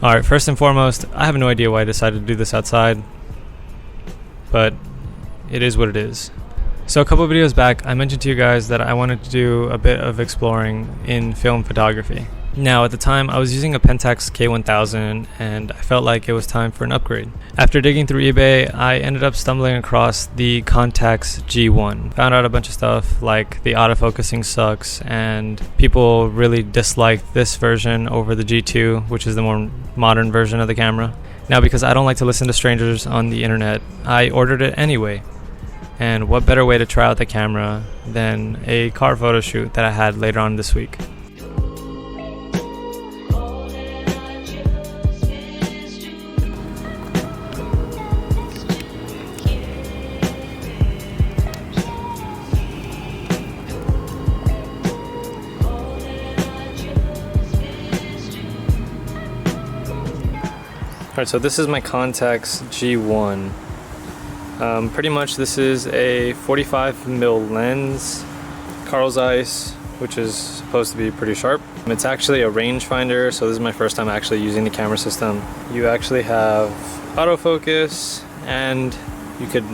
Alright, first and foremost, I have no idea why I decided to do this outside, but it is what it is. So a couple of videos back, I mentioned to you guys that I wanted to do a bit of exploring in film photography. Now, at the time, I was using a Pentax K1000 and I felt like it was time for an upgrade. After digging through eBay, I ended up stumbling across the Contax G1. Found out a bunch of stuff like the autofocusing sucks and people really disliked this version over the G2, which is the more modern version of the camera. Now, because I don't like to listen to strangers on the internet, I ordered it anyway. And what better way to try out the camera than a car photo shoot that I had later on this week. Alright, so this is my Contax G1. Pretty much this is a 45mm lens, Carl Zeiss, which is supposed to be pretty sharp. It's actually a rangefinder, so this is my first time actually using the camera system. You actually have autofocus, and you could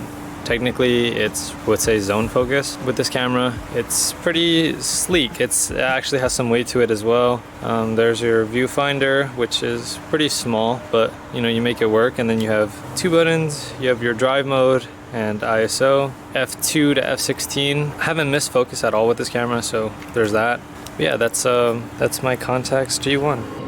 technically, it's would say zone focus with this camera. It's pretty sleek. It actually has some weight to it as well. There's your viewfinder, which is pretty small, but you know, you make it work. And then you have two buttons. You have your drive mode and ISO, f2 to f16. I haven't missed focus at all with this camera, so there's that. But yeah, that's my Contax G1.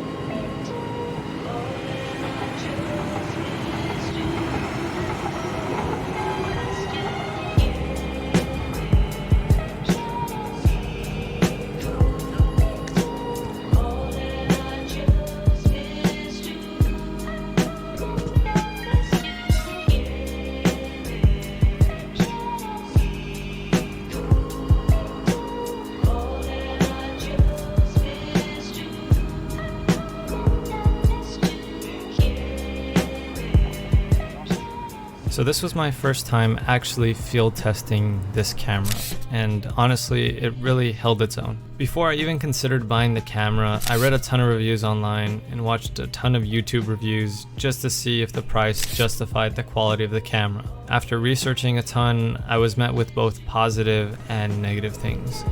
So this was my first time actually field testing this camera, and honestly, it really held its own. Before I even considered buying the camera, I read a ton of reviews online and watched a ton of YouTube reviews just to see if the price justified the quality of the camera. After researching a ton, I was met with both positive and negative things.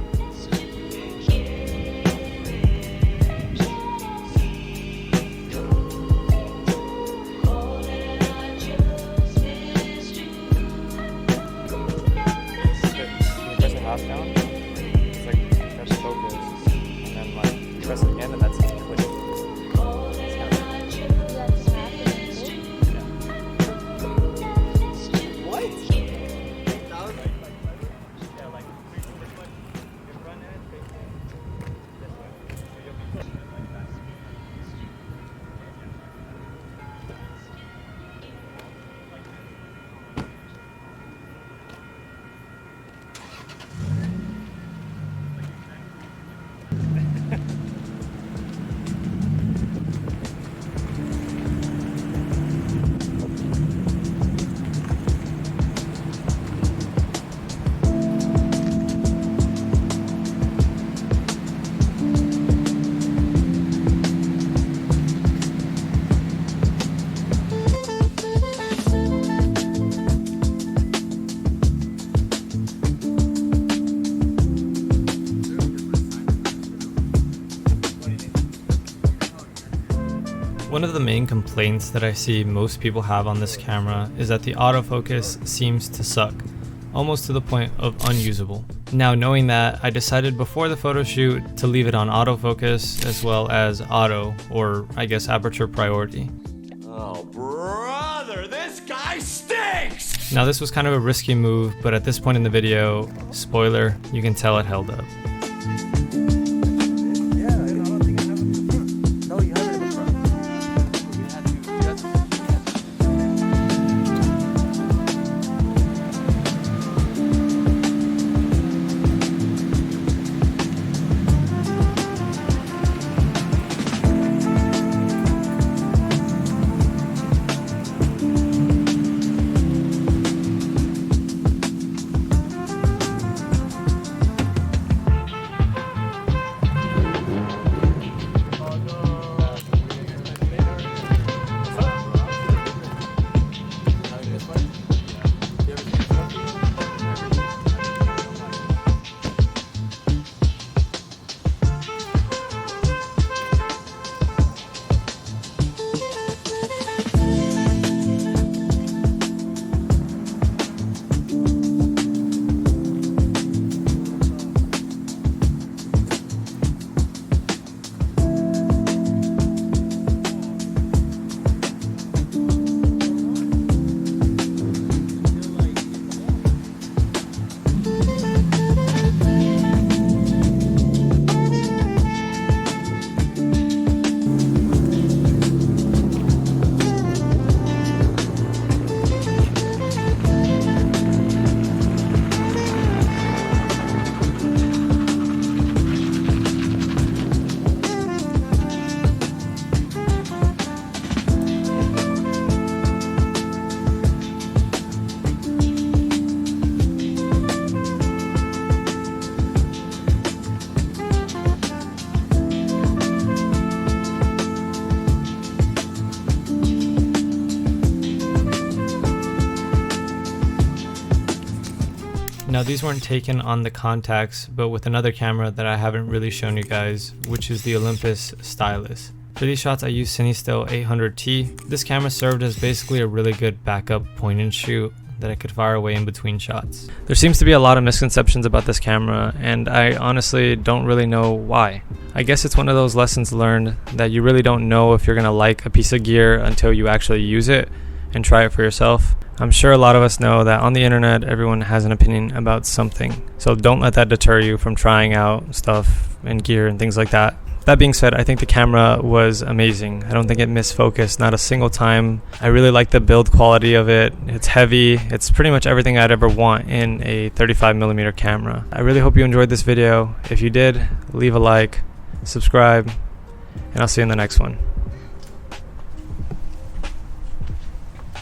Down, it's like that's focus, and then like press it again, and that's click. What? Yeah, like you run it, this way. So you'll be like that. One of the main complaints that I see most people have on this camera is that the autofocus seems to suck, almost to the point of unusable. Now, knowing that, I decided before the photo shoot to leave it on autofocus as well as auto, or I guess aperture priority. Oh brother, this guy stinks! Now this was kind of a risky move, but at this point in the video, spoiler, you can tell it held up. Now these weren't taken on the Contax, but with another camera that I haven't really shown you guys, which is the Olympus Stylus. For these shots I used CineStill 800T. This camera served as basically a really good backup point and shoot that I could fire away in between shots. There seems to be a lot of misconceptions about this camera, and I honestly don't really know why. I guess it's one of those lessons learned that you really don't know if you're gonna like a piece of gear until you actually use it and try it for yourself. I'm sure a lot of us know that on the internet everyone has an opinion about something, so don't let that deter you from trying out stuff and gear and things like that. That being said, I think the camera was amazing. I don't think it missed focus, not a single time. I really like the build quality of it. It's heavy. It's pretty much everything I'd ever want in a 35mm camera. I really hope you enjoyed this video. If you did, leave a like, subscribe, and I'll see you in the next one.